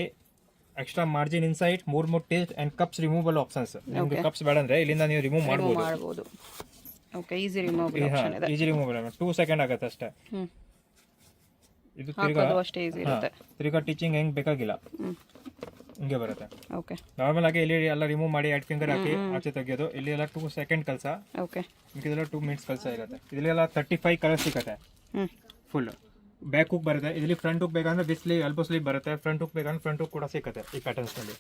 ಎಕ್ಸ್ಟ್ರಾ ಮಾರ್ಜಿನ್ ಇನ್ಸೈಡ್, ಮೂರ್ taste and cups removal options. ನಿಮಗೆ ಕಪ್ಸ್ ಬೇಡ ಅಂದರೆ ಇಲ್ಲಿಂದ ನೀವು ರಿಮೂವ್ ಮಾಡ್ಬೋದು. ಓಕೆ, ಈಸಿ ರಿಮೂವಲ್ ಆಪ್ಷನ್ ಇದೆ. ಈಸಿ ರಿಮೂವಲ್ 2 ಸೆಕೆಂಡ್ ಆಗುತ್ತೆ ಅಷ್ಟೇ. ಇದು ಅಷ್ಟೇ ಈಸಿ ಇರುತ್ತೆ. ತಿರ್ಗಾ ಟೀಚಿಂಗ್ ಹೆಂಗೆ ಬೇಕಾಗಿಲ್ಲ, ಹಿಂಗೆ ಬರುತ್ತೆ. ಓಕೆ, ನಾರ್ಮಲ್ ಆಗಿ ಇಲ್ಲಿ ಎಲ್ಲ ರಿಮೂವ್ ಮಾಡಿ 8 ಫಿಂಗರ್ ಹಾಕಿ ಆಚೆ ತೆಗೆಯೋದು. ಇಲ್ಲಿ ಎಲ್ಲ 2 ಸೆಕೆಂಡ್ ಕೆಲಸ. ಓಕೆ, ಇದೆಲ್ಲ 2 ಮಿನಿಟ್ಸ್ ಕೆಲಸ ಇರುತ್ತೆ. ಇದೆಲ್ಲ 35 ಕಲರ್ ಸಿಗುತ್ತೆ. ಫುಲ್ ಬ್ಯಾಕ್ ಹುಕ್ ಬರುತ್ತೆ. ಇದರಲ್ಲಿ ಫ್ರಂಟ್ ಹುಕ್ ಬೇಕಂದ್ರೆ ಬಿಸ್ ಸ್ಲೀವ್, ಎಲ್ಬೋ ಸ್ಲೀವ್ ಬರುತ್ತೆ. ಫ್ರಂಟ್ ಹುಕ್ ಬೇಕಂದ್ರೆ ಫ್ರಂಟ್ ಹುಕ್ ಕೂಡ ಸಿಗುತ್ತೆ ಈ ಪ್ಯಾಟರ್ನ್ಸ್ನಲ್ಲಿ.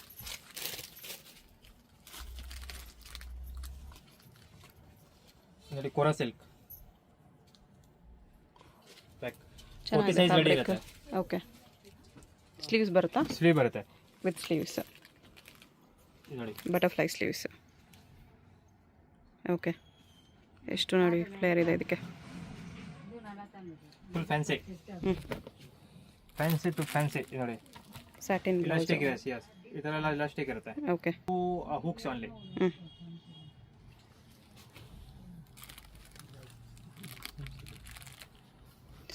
ನೋಡಿ, ಕೋರಾ ಸಿಲ್ಕ್ ಬ್ಯಾಕ್ 40 ಸೈಜ್ ರೆಡಿ ಇರುತ್ತೆ. ಓಕೆ, ಸ್ಲೀವ್ಸ್ ಬರುತ್ತಾ? ಸ್ಲೀವ್ ಬರುತ್ತೆ. ವಿತ್ ಸ್ಲೀವ್ಸ್, ಇದು ನೋಡಿ ಬಟರ್ಫ್ಲೈ ಸ್ಲೀವ್ಸ್. ಓಕೆ, ಎಷ್ಟು ನೋಡಿ ಫ್ಲೇರ್ ಇದೆ ಇದಕ್ಕೆ. ಫುಲ್ ಫ್ಯಾನ್ಸಿ, ಹ್ಞೂ, ಫ್ಯಾನ್ಸಿ ಟು ಫ್ಯಾನ್ಸಿ. ಇದು ನೋಡಿ ಸ್ಯಾಟಿನ್ ಬ್ಲೌಸ್. ಇಲಾಸ್ಟಿಕ್ ಇದೆ, ಸಿಯಾಸ್ ಈ ಥರ ಎಲ್ಲ ಇಲಾಸ್ಟಿಕ್ ಇರುತ್ತೆ. Okay, hooks only. ಹ್ಞೂ,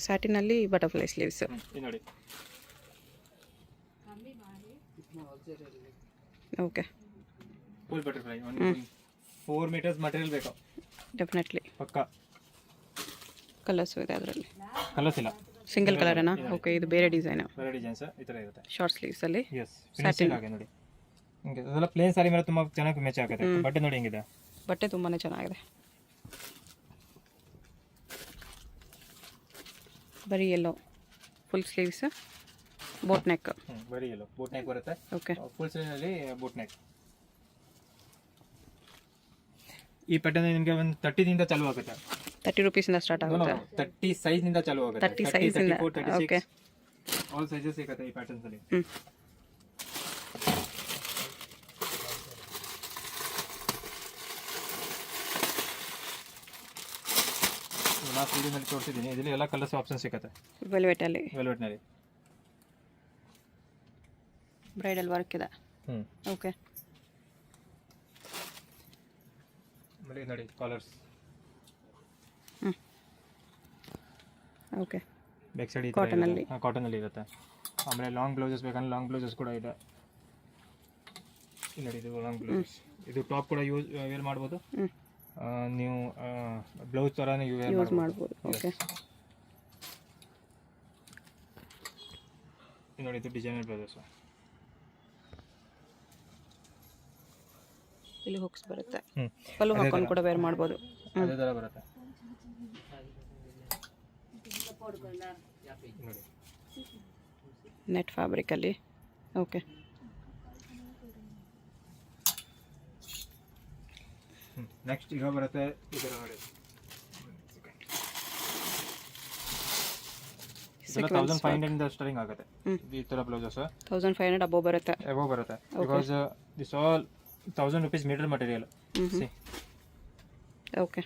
ಸ್ಯಾಟಿನಲ್ಲಿ ಬಟರ್ಫ್ಲೈ ಸ್ಲೀವ್ಸ್. ಇದು ನೋಡಿ okay, full butterfly. 4 metres material ಬೇಕು ಡೆಫಿನೆಟ್ಲಿ. ಪಕ್ಕ. ಕಲರ್ಸು ಇದೆ ಅದರಲ್ಲಿ. ಕಲರ್ಸ್ ಇಲ್ಲ, ಸಿಂಗಲ್ ಕಲರೇನಾ? ಓಕೆ, ಇದು ಬೇರೆ ಡಿಸೈನು. ಬೇರೆ ಡಿಸೈನ್ಸ್ ಈ ಥರ ಇರುತ್ತೆ. ಶಾರ್ಟ್ ಸ್ಲೀವ್ಸಲ್ಲಿ ಎಸ್, ಫಿನಿಶಿಂಗ್ ಆಗಿ ನೋಡಿ. ಹಿಂಗೆ ಅದೆಲ್ಲ ಪ್ಲೇನ್ ಸಾರಿ ಮೇಲೆ ತುಂಬ ಚೆನ್ನಾಗಿ ಮ್ಯಾಚ್ ಆಗುತ್ತೆ. ಬಟ್ಟೆ ನೋಡಿ ಹೆಂಗಿದೆ, ಬಟ್ಟೆ ತುಂಬಾ ಚೆನ್ನಾಗಿದೆ. ಬರೀ yellow full sleeves, boat neck. ಬರೀ ಎಲ್ಲೋ ಬೋಟ್ ನೆಕ್ ಬರುತ್ತೆ. ಓಕೆ, ಫುಲ್ ಸ್ಲೀವ್ನಲ್ಲಿ ಬೋಟ್ ನೆಕ್. ಈ ಪ್ಯಾಟರ್ನ್ ನಿಮಗೆ ಒಂದು 30ದಿಂದ ಚಾಲು ಆಗುತ್ತೆ. 30 ರೂಪೀಸಿಂದ ಸ್ಟಾರ್ಟ್ ಆಗುತ್ತೆ. 30 ಸೈಜ್ನಿಂದ ಚಾಲು ಆಗುತ್ತೆ. 30 ಸೈಜಿಂದ. ಓಕೆ, ಆಲ್ ಸೈಜಸ್ ಸಿಗುತ್ತೆ ಈ ಪ್ಯಾಟರ್ನ್ಸ್ ಅಲ್ಲಿ. ಹ್ಞೂ, ಲಾಸ್ಟ್ ವಿಡಿಯೋನಲ್ಲಿ ತೋರಿಸಿದ್ದೀನಿ. ಇದರಲ್ಲಿ ಎಲ್ಲ ಕಲರ್ಸ್ ಆಪ್ಷನ್ ಸಿಗುತ್ತೆ. ವೆಲ್ವೆಟಲ್ಲಿ ವೆಲ್ವೆಟ್ನಲ್ಲಿ. ಬ್ರೈಡಲ್ ವರ್ಕ್ ಇದೆ. ಓಕೆ, ಆಮೇಲೆ ನೋಡಿ ಕಾಲರ್ಸ್. ಓಕೆ, ಬ್ಯಾಕ್ ಸೈಡ್ ಕಾಟನಲ್ಲಿ. ಕಾಟನಲ್ಲಿ ಇರುತ್ತೆ. ಆಮೇಲೆ ಲಾಂಗ್ ಬ್ಲೌಸಸ್ ಬೇಕಂದ್ರೆ ಲಾಂಗ್ ಬ್ಲೌಸಸ್ ಕೂಡ ಇದೆ. ಇಲ್ಲಿ ನೋಡಿ, ಇದು ಲಾಂಗ್ ಬ್ಲೌಸ್. ಇದು ಟಾಪ್ ಕೂಡ ವೇರ್ ಮಾಡ್ಬೋದು. ನೀವು ಬ್ಲೌಸ್ ಥರನೇ ಯೂಸ್ ಮಾಡ್ಬೋದು. ಓಕೆ, ನೋಡಿ ಇದು ಡಿಸೈನರ್ ಬ್ಲೌಸಸ್. ಇಲ್ಲಿ ಹುಕ್ಸ್ ಬರುತ್ತೆ. ಪಲ್ಲು ಹಾಕೊಂಡು ಕೂಡ ವೇರ್ ಮಾಡ್ಬೋದು. ಅದೇ ಥರ ಬರುತ್ತೆ ನೋಡಿ. ನೆಟ್ ಫ್ಯಾಬ್ರಿಕಲ್ಲಿ. ಓಕೆ, ನೆಕ್ಸ್ಟ್ ಈಗ ಬರುತ್ತೆ ಈ ಥರ ನೋಡಿ. 1500 ಸ್ಟಾರ್ಟಿಂಗ್ ಆಗುತ್ತೆ ಈ ಥರ ಬ್ಲೌಸಸ್. 1500 ಅಬೋವ್ ಬರುತ್ತೆ. ಅಬೋವ್ ಬರುತ್ತೆ. Because this all 1000 rupees metre material. Okay,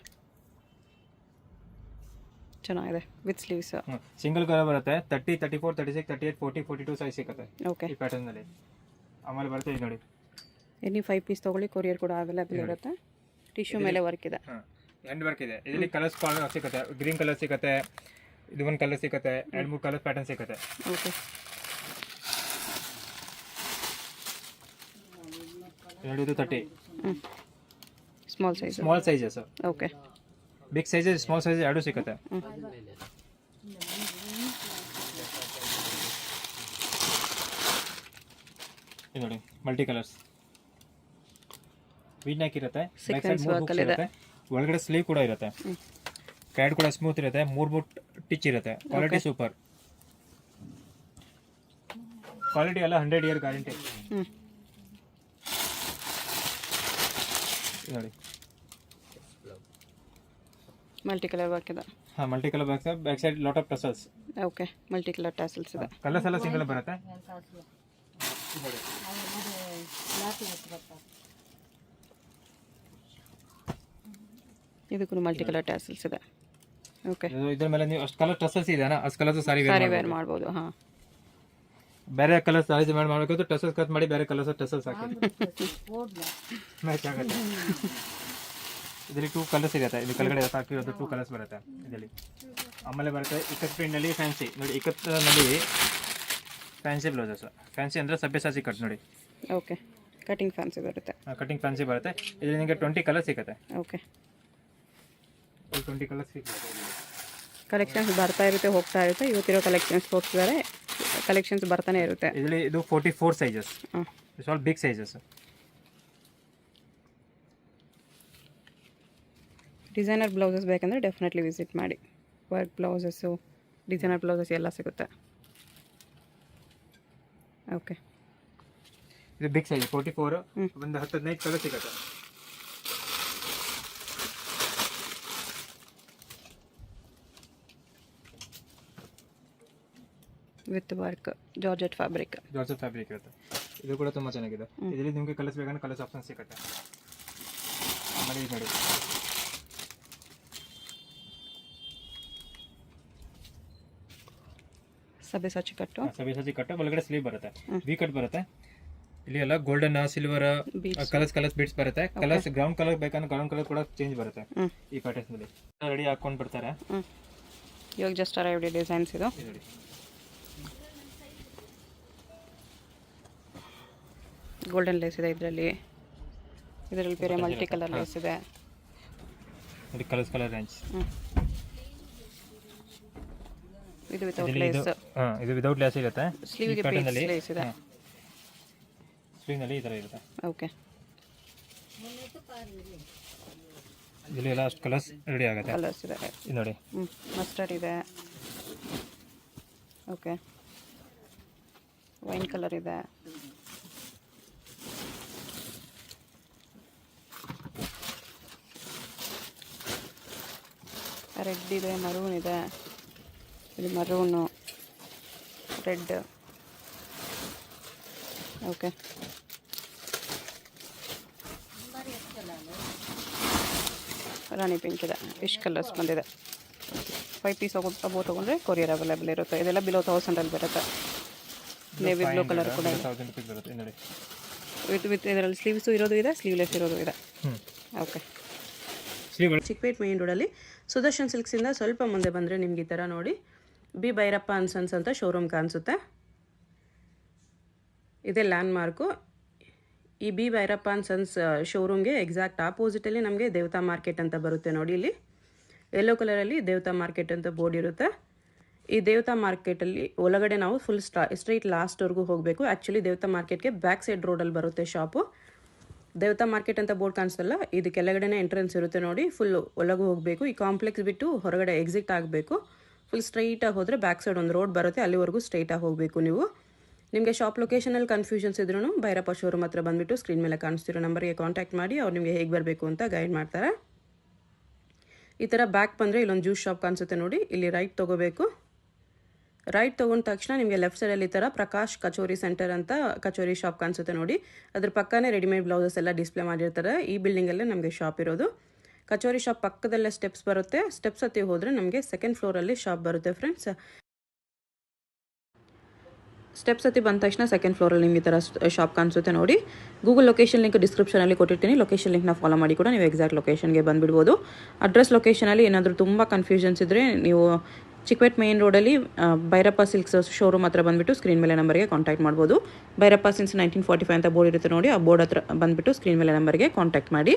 ಚೆನ್ನಾಗಿದೆ ವಿತ್ ಸ್ಲೀವ್ಸ್. ಸಿಂಗಲ್ ಕಲರ್ ಬರುತ್ತೆ. 30, 34, 36, 38, 40, 42 ಸೈಜ್ ಸಿಗುತ್ತೆ ಓಕೆ ಈ ಪ್ಯಾಟರ್ನಲ್ಲಿ. ಆಮೇಲೆ ಬರುತ್ತೆ ಇದು ನೋಡಿ. ಎನಿ 5 ಪೀಸ್ ತೊಗೊಳ್ಳಿ, ಕೊರಿಯರ್ ಕೂಡ ಅವೈಲೇಬಲ್ ಇರುತ್ತೆ. ಟಿಶ್ಯೂ ಮೇಲೆ ವರ್ಕ್ ಇದೆ. ಹ್ಯಾಂಡ್ ವರ್ಕ್ ಇದೆ. ಇದರಲ್ಲಿ ಕಲರ್ಸ್ ಸಿಗುತ್ತೆ. ಗ್ರೀನ್ ಕಲರ್ ಸಿಗುತ್ತೆ, ಇದು ಒಂದು ಕಲರ್ ಸಿಗುತ್ತೆ, 2-3 ಕಲರ್ ಪ್ಯಾಟರ್ನ್ ಸಿಗುತ್ತೆ. ಓಕೆ, ಇದು 30 small size. Small sizes. Okay, big sizes small size ಎರಡೂ ಸಿಗುತ್ತೆ. ಇದು ನೋಡಿ ಮಲ್ಟಿ ಕಲರ್ಸ್. ವೀಡ್ ನೆಕ್ ಇರುತ್ತೆ, ಬ್ಯಾಕ್ ಸೈಡ್ 3 ಹೂಕ್ಸ್ ಇರುತ್ತೆ, ಒಳಗಡೆ ಸ್ಲೀವ್ ಕೂಡ ಇರುತ್ತೆ, ಕ್ಯಾಡ್ ಕೂಡ ಸ್ಮೂತ್ ಇರುತ್ತೆ, 3 ಟಿಚ್ ಇರುತ್ತೆ. Quality super. ಕ್ವಾಲಿಟಿ ಎಲ್ಲ 100 year ಗ್ಯಾರಂಟಿ. ನೋಡಿ ಮಲ್ಟಿ ಕಲರ್ ವರ್ಕ್ ಇದೆ. ಹಾಂ, multi colour back side lot of tassels. Okay, multi colour tassels ಇದೆ. ಕಲರ್ಸ್ ಎಲ್ಲ ಸಿಂಗಲ್ ಬರುತ್ತೆ. ನೋಡಿ ಇದಕ್ಕೂ ಮಲ್ಟಿ ಕಲರ್ ಟ್ಯಾಸಲ್ಸ್ ಇದೆ. ಓಕೆ, ಇದ್ರ ಮೇಲೆ ನೀವು ಅಷ್ಟು ಕಲರ್ ಟಸಲ್ಸ್ ಇದೆ ಅಷ್ಟು ಕಲರ್ಸ್ ಸಾರಿ ವೇರ್ ಮಾಡ್ಬೋದು. ಹಾಂ, ಬೇರೆ ಕಲರ್ಸ್ ಸಾರಿ ಮಾಡಬೇಕು, ಟಸಲ್ಸ್ ಕಟ್ ಮಾಡಿ ಬೇರೆ ಕಲರ್ಸ್ ಟಸಲ್ಸ್ ಹಾಕಿ ಮ್ಯಾಚ್ ಆಗುತ್ತೆ. ಇದರಲ್ಲಿ 2 ಕಲರ್ಸ್ ಇರುತ್ತೆ. ಇದು ಕೆಳಗಡೆ ಹಾಕಿರೋದು 2 ಕಲರ್ಸ್ ಬರುತ್ತೆ ಇದರಲ್ಲಿ. ಆಮೇಲೆ ಬರುತ್ತೆ ಇಕ್ಕತ್ ಪ್ರಿಂಟ್ನಲ್ಲಿ ಫ್ಯಾನ್ಸಿ. ನೋಡಿ ಇಕ್ಕತ್ನಲ್ಲಿ ಫ್ಯಾನ್ಸಿ ಬ್ಲೌಸಸ್. ಫ್ಯಾನ್ಸಿ ಅಂದರೆ ಸಭ್ಯಸಾಚಿ ಕಟ್ ನೋಡಿ. ಓಕೆ, ಕಟಿಂಗ್ ಫ್ಯಾನ್ಸಿ ಬರುತ್ತೆ. ಕಟಿಂಗ್ ಫ್ಯಾನ್ಸಿ ಬರುತ್ತೆ. ಇದರಲ್ಲಿ ನಿಮಗೆ 20 ಕಲರ್ ಸಿಗುತ್ತೆ. ಓಕೆ, 20 ಕಲರ್ಸ್ ಸಿಗುತ್ತೆ. ಕಲೆಕ್ಷನ್ಸ್ ಬರ್ತಾ ಇರುತ್ತೆ, ಹೋಗ್ತಾ ಇರುತ್ತೆ. ಇವತ್ತಿರೋ ಕಲೆಕ್ಷನ್ಸ್ ತೋರಿಸಿದ್ದಾರೆ, ಕಲೆಕ್ಷನ್ಸ್ ಬರ್ತಾನೆ ಇರುತ್ತೆ. ಇದರಲ್ಲಿ ಇದು 44 sizes. It's all big sizes. Designer blouses ಬೇಕಂದರೆ ಡೆಫಿನೆಟ್ಲಿ ವಿಸಿಟ್ ಮಾಡಿ. ವರ್ಕ್ ಬ್ಲೌಸಸ್ಸು, ಡಿಸೈನರ್ ಬ್ಲೌಸಸ್ ಎಲ್ಲ ಸಿಗುತ್ತೆ. ಓಕೆ, ಇದು ಬಿಗ್ ಸೈಜ್ 44. ಒಂದು 10-15 ಕಲರ್ ಸಿಗುತ್ತೆ. With work georgette fabric. Georgette fabric ಇರುತ್ತೆ. ಇದು ಕೂಡ ತುಂಬ ಚೆನ್ನಾಗಿದೆ. ಇದರಲ್ಲಿ ನಿಮಗೆ ಕಲರ್ಸ್ ಬೇಕಂದ್ರೆ ಕಲರ್ಸ್ ಆಪ್ಷನ್ ಸಿಗುತ್ತೆ. ನೋಡಿ ಇದು ನೋಡಿ, ಸಬ್ಯಸಾಚಿ ಕಟ್ಟು, ಸಬ್ಯಸಾಚಿ ಕಟ್ಟು, ಒಳಗಡೆ ಸ್ಲೀವ್ ಬರುತ್ತೆ, ವಿ ಕಟ್ ಬರುತ್ತೆ. ಇಲ್ಲಿ ಎಲ್ಲ ಗೋಲ್ಡನ್ ಸಿಲ್ವರ್ ಕಲರ್ಸ್ ಬೀಡ್ಸ್ ಬರುತ್ತೆ. ಕಲರ್ಸ್ ಗ್ರೌಂಡ್ ಕಲರ್ ಬೇಕಂದ್ರೆ ಗ್ರೌಂಡ್ ಕಲರ್ ಕೂಡ ಚೇಂಜ್ ಬರುತ್ತೆ ಈ ಪ್ಯಾಟರ್ನ್ಸ್ ನಲ್ಲಿ. ರೆಡಿ ಹಾಕೊಂಡು ಬರ್ತಾರೆ. ಇವಾಗ ಜಸ್ಟ್ ಅರೈವ್ಡ್ ಡಿಸೈನ್ಸ್ ಇದು. ನೋಡಿ ಗೋಲ್ಡನ್ ಲೇಸ್ ಇದೆ ಇದರಲ್ಲಿ ಬೇರೆ ಮಲ್ಟಿ ಕಲರ್ ಲೇಸ್ ಇದೆ. ನೋಡಿ ಕಲರ್ ರೇಂಜ್. ಇದು ವಿತೌಟ್ ಲೇಸ್. ಇದು ವಿತೌಟ್ ಲೇಸ್ ಇರುತ್ತೆ. ಸ್ಲೀವ್ ಗೆ ಬೀಡ್ಸ್ ಲೇಸ್ ಇದೆ. ಸ್ಲೀವ್ ನಲ್ಲಿ ಈ ತರ ಇರುತ್ತೆ. ಓಕೆ, ಇಲ್ಲಿ ಎಲ್ಲ ಅಷ್ಟು ಕಲರ್ಸ್ ರೆಡಿ ಆಗುತ್ತೆ. ಕಲರ್ಸ್ ಇದೆ ಇದು ನೋಡಿ, ಮಸ್ಟರ್ಡ್ ಇದೆ. ಓಕೆ, ವೈನ್ ಕಲರ್ ಇದೆ. ರೆಡ್ ಇದೆ, ಮರೂನ್ ಇದೆ. ಇದು ಮರೂನು, ರೆಡ್. ಓಕೆ, ರಾಣಿ ಪಿಂಕ್ ಇದೆ. ಇಷ್ಟು ಕಲರ್ಸ್ ಬಂದಿದೆ. 5 ಪೀಸ್ ಅಬೋ ತೊಗೊಂಡ್ರೆ ಕೊರಿಯರ್ ಅವೈಲೇಬಲ್ ಇರುತ್ತೆ. ಇದೆಲ್ಲ ಬಿಲೋ 1000 ಬರುತ್ತೆ. ನೇವಿ ಬ್ಲೂ ಕಲರ್ ಕೂಡ ಇದೆ. 1000 ರೂಪಾಯಿ ಬರುತ್ತೆ. ನೋಡಿ ವಿತ್ ಇದರಲ್ಲಿ ಸ್ಲೀವ್ಸು ಇರೋದು ಇದೆ, ಸ್ಲೀವ್ಲೆಸ್ ಇರೋದು ಇದೆ. ಓಕೆ, ಚಿಕ್ಕಪೇಟ್ ಮೇನ್ ರೋಡಲ್ಲಿ ಸುದರ್ಶನ್ ಸಿಲ್ಕ್ಸಿಂದ ಸ್ವಲ್ಪ ಮುಂದೆ ಬಂದರೆ ನಿಮ್ಗೆ ಈ ಥರ ನೋಡಿ ಬಿ ಭೈರಪ್ಪ ಅಂಡ್ ಸನ್ಸ್ ಅಂತ ಶೋರೂಮ್ ಕಾಣಿಸುತ್ತೆ. ಇದೇ ಲ್ಯಾಂಡ್ ಮಾರ್ಕು. ಈ ಬಿ ಭೈರಪ್ಪ ಅಂಡ್ ಸನ್ಸ್ ಶೋರೂಮ್ಗೆ ಎಕ್ಸಾಕ್ಟ್ ಆಪೋಸಿಟಲ್ಲಿ ನಮಗೆ ದೇವತಾ ಮಾರ್ಕೆಟ್ ಅಂತ ಬರುತ್ತೆ ನೋಡಿ. ಇಲ್ಲಿ ಯೆಲ್ಲೋ ಕಲರಲ್ಲಿ ದೇವತಾ ಮಾರ್ಕೆಟ್ ಅಂತ ಬೋರ್ಡ್ ಇರುತ್ತೆ. ಈ ದೇವತಾ ಮಾರ್ಕೆಟಲ್ಲಿ ಒಳಗಡೆ ನಾವು ಫುಲ್ ಸ್ಟ್ರೈಟ್ ಲಾಸ್ಟ್ವರೆಗೂ ಹೋಗಬೇಕು. ಆ್ಯಕ್ಚುಲಿ ದೇವತಾ ಮಾರ್ಕೆಟ್ಗೆ ಬ್ಯಾಕ್ ಸೈಡ್ ರೋಡಲ್ಲಿ ಬರುತ್ತೆ ಶಾಪು. ದೇವತಾ ಮಾರ್ಕೆಟ್ ಅಂತ ಬೋರ್ಡ್ ಕಾಣಿಸ್ತಲ್ಲ, ಇದು ಕೆಳಗಡೆನೇ ಎಂಟ್ರೆನ್ಸ್ ಇರುತ್ತೆ ನೋಡಿ. ಫುಲ್ ಒಳಗೂ ಹೋಗಬೇಕು. ಈ ಕಾಂಪ್ಲೆಕ್ಸ್ ಬಿಟ್ಟು ಹೊರಗಡೆ ಎಕ್ಸಿಟ್ ಆಗಬೇಕು. ಫುಲ್ ಸ್ಟ್ರೈಟಾಗಿ ಹೋದರೆ ಬ್ಯಾಕ್ ಸೈಡ್ ಒಂದು ರೋಡ್ ಬರುತ್ತೆ, ಅಲ್ಲಿವರೆಗೂ ಸ್ಟ್ರೈಟಾಗಿ ಹೋಗಬೇಕು ನೀವು. ನಿಮಗೆ ಶಾಪ್ ಲೊಕೇಶನಲ್ಲಿ ಕನ್ಫ್ಯೂಷನ್ಸ್ ಇದ್ರೂ ಭೈರಪ್ಪ ಶೋರೂಮ್ ಹತ್ರ ಬಂದುಬಿಟ್ಟು ಸ್ಕ್ರೀನ್ ಮೇಲೆ ಕಾಣಿಸ್ತಿರೋ ನಂಬರ್ಗೆ ಕಾಂಟ್ಯಾಕ್ಟ್ ಮಾಡಿ ಅವ್ರು ನಿಮಗೆ ಹೇಗೆ ಬರಬೇಕು ಅಂತ ಗೈಡ್ ಮಾಡ್ತಾರೆ. ಈ ಥರ ಬ್ಯಾಕ್ ಬಂದರೆ ಇಲ್ಲೊಂದು ಜ್ಯೂಸ್ ಶಾಪ್ ಕಾಣಿಸುತ್ತೆ ನೋಡಿ. ಇಲ್ಲಿ ರೈಟ್ ತೊಗೋಬೇಕು. ರೈಟ್ ತೊಗೊಂಡ ತಕ್ಷಣ ನಿಮಗೆ ಲೆಫ್ಟ್ ಸೈಡಲ್ಲಿ ಈ ಥರ ಪ್ರಕಾಶ್ ಕಚೋರಿ ಸೆಂಟರ್ ಅಂತ ಕಚೋರಿ ಶಾಪ್ ಕಾಣಿಸುತ್ತೆ ನೋಡಿ. ಅದ್ರ ಪಕ್ಕನೇ ರೆಡಿಮೇಡ್ ಬ್ಲೌಸಸ್ ಎಲ್ಲ ಡಿಸ್ಪ್ಲೇ ಮಾಡಿರ್ತಾರೆ. ಈ ಬಿಲ್ಡಿಂಗಲ್ಲೇ ನಮಗೆ ಶಾಪ್ ಇರೋದು. ಕಚೋರಿ ಶಾಪ್ ಪಕ್ಕದಲ್ಲೇ ಸ್ಟೆಪ್ಸ್ ಬರುತ್ತೆ. ಸ್ಟೆಪ್ಸ್ ಹತ್ತಿ ಹೋದರೆ ನಮಗೆ ಸೆಕೆಂಡ್ ಫ್ಲೋರಲ್ಲಿ ಶಾಪ್ ಬರುತ್ತೆ ಫ್ರೆಂಡ್ಸ್. ಸ್ಟೆಪ್ಸ್ ಹತ್ತಿ ಬಂದ ತಕ್ಷಣ ಸೆಕೆಂಡ್ ಫ್ಲೋರಲ್ಲಿ ನಿಮಗೆ ಈ ಥರ ಶಾಪ್ ಕಾಣಿಸುತ್ತೆ ನೋಡಿ. ಗೂಗಲ್ ಲೊಕೇಶನ್ ಲಿಂಕ್ ಡಿಸ್ಕ್ರಿಪ್ಷನಲ್ಲಿ ಕೊಟ್ಟಿರ್ತೀನಿ. ಲೊಕೇಶನ್ ಲಿಂಕ್ನ ಫಾಲೋ ಮಾಡಿ ಕೂಡ ನೀವು ಎಕ್ಸಾಕ್ಟ್ ಲೊಕೇಶನ್ಗೆ ಬಂದುಬಿಡ್ಬೋದು. ಅಡ್ರೆಸ್ ಲೊಕೇಶನಲ್ಲಿ ಏನಾದರೂ ತುಂಬ ಕನ್ಫ್ಯೂಷನ್ಸ್ ಇದ್ದರೆ ನೀವು ಚಿಕ್ಕಪೇಟ್ ಮೇನ್ ರೋಡಲ್ಲಿ ಭೈರಪ್ಪ ಸಿಲ್ಕ್ಸ್ ಶೋರೂಮ್ ಹತ್ರ ಬಂದುಬಿಟ್ಟು ಸ್ಕ್ರೀನ್ ಮೇಲೆ ನಂಬರ್ಗೆ ಕಾಂಟ್ಯಾಕ್ಟ್ ಮಾಡ್ಬೋದು. ಭೈರಪ್ಪ ಸಿನ್ಸ್ 1945 ಅಂತ ಬೋರ್ಡ್ ಇರುತ್ತೆ ನೋಡಿ. ಆ ಬೋರ್ಡ್ ಹತ್ರ ಬಂದುಬಿಟ್ಟು ಸ್ಕ್ರೀನ್ ಮೇಲೆ ನಂಬರ್ಗೆ ಕಾಂಟ್ಯಾಕ್ಟ್ ಮಾಡಿ.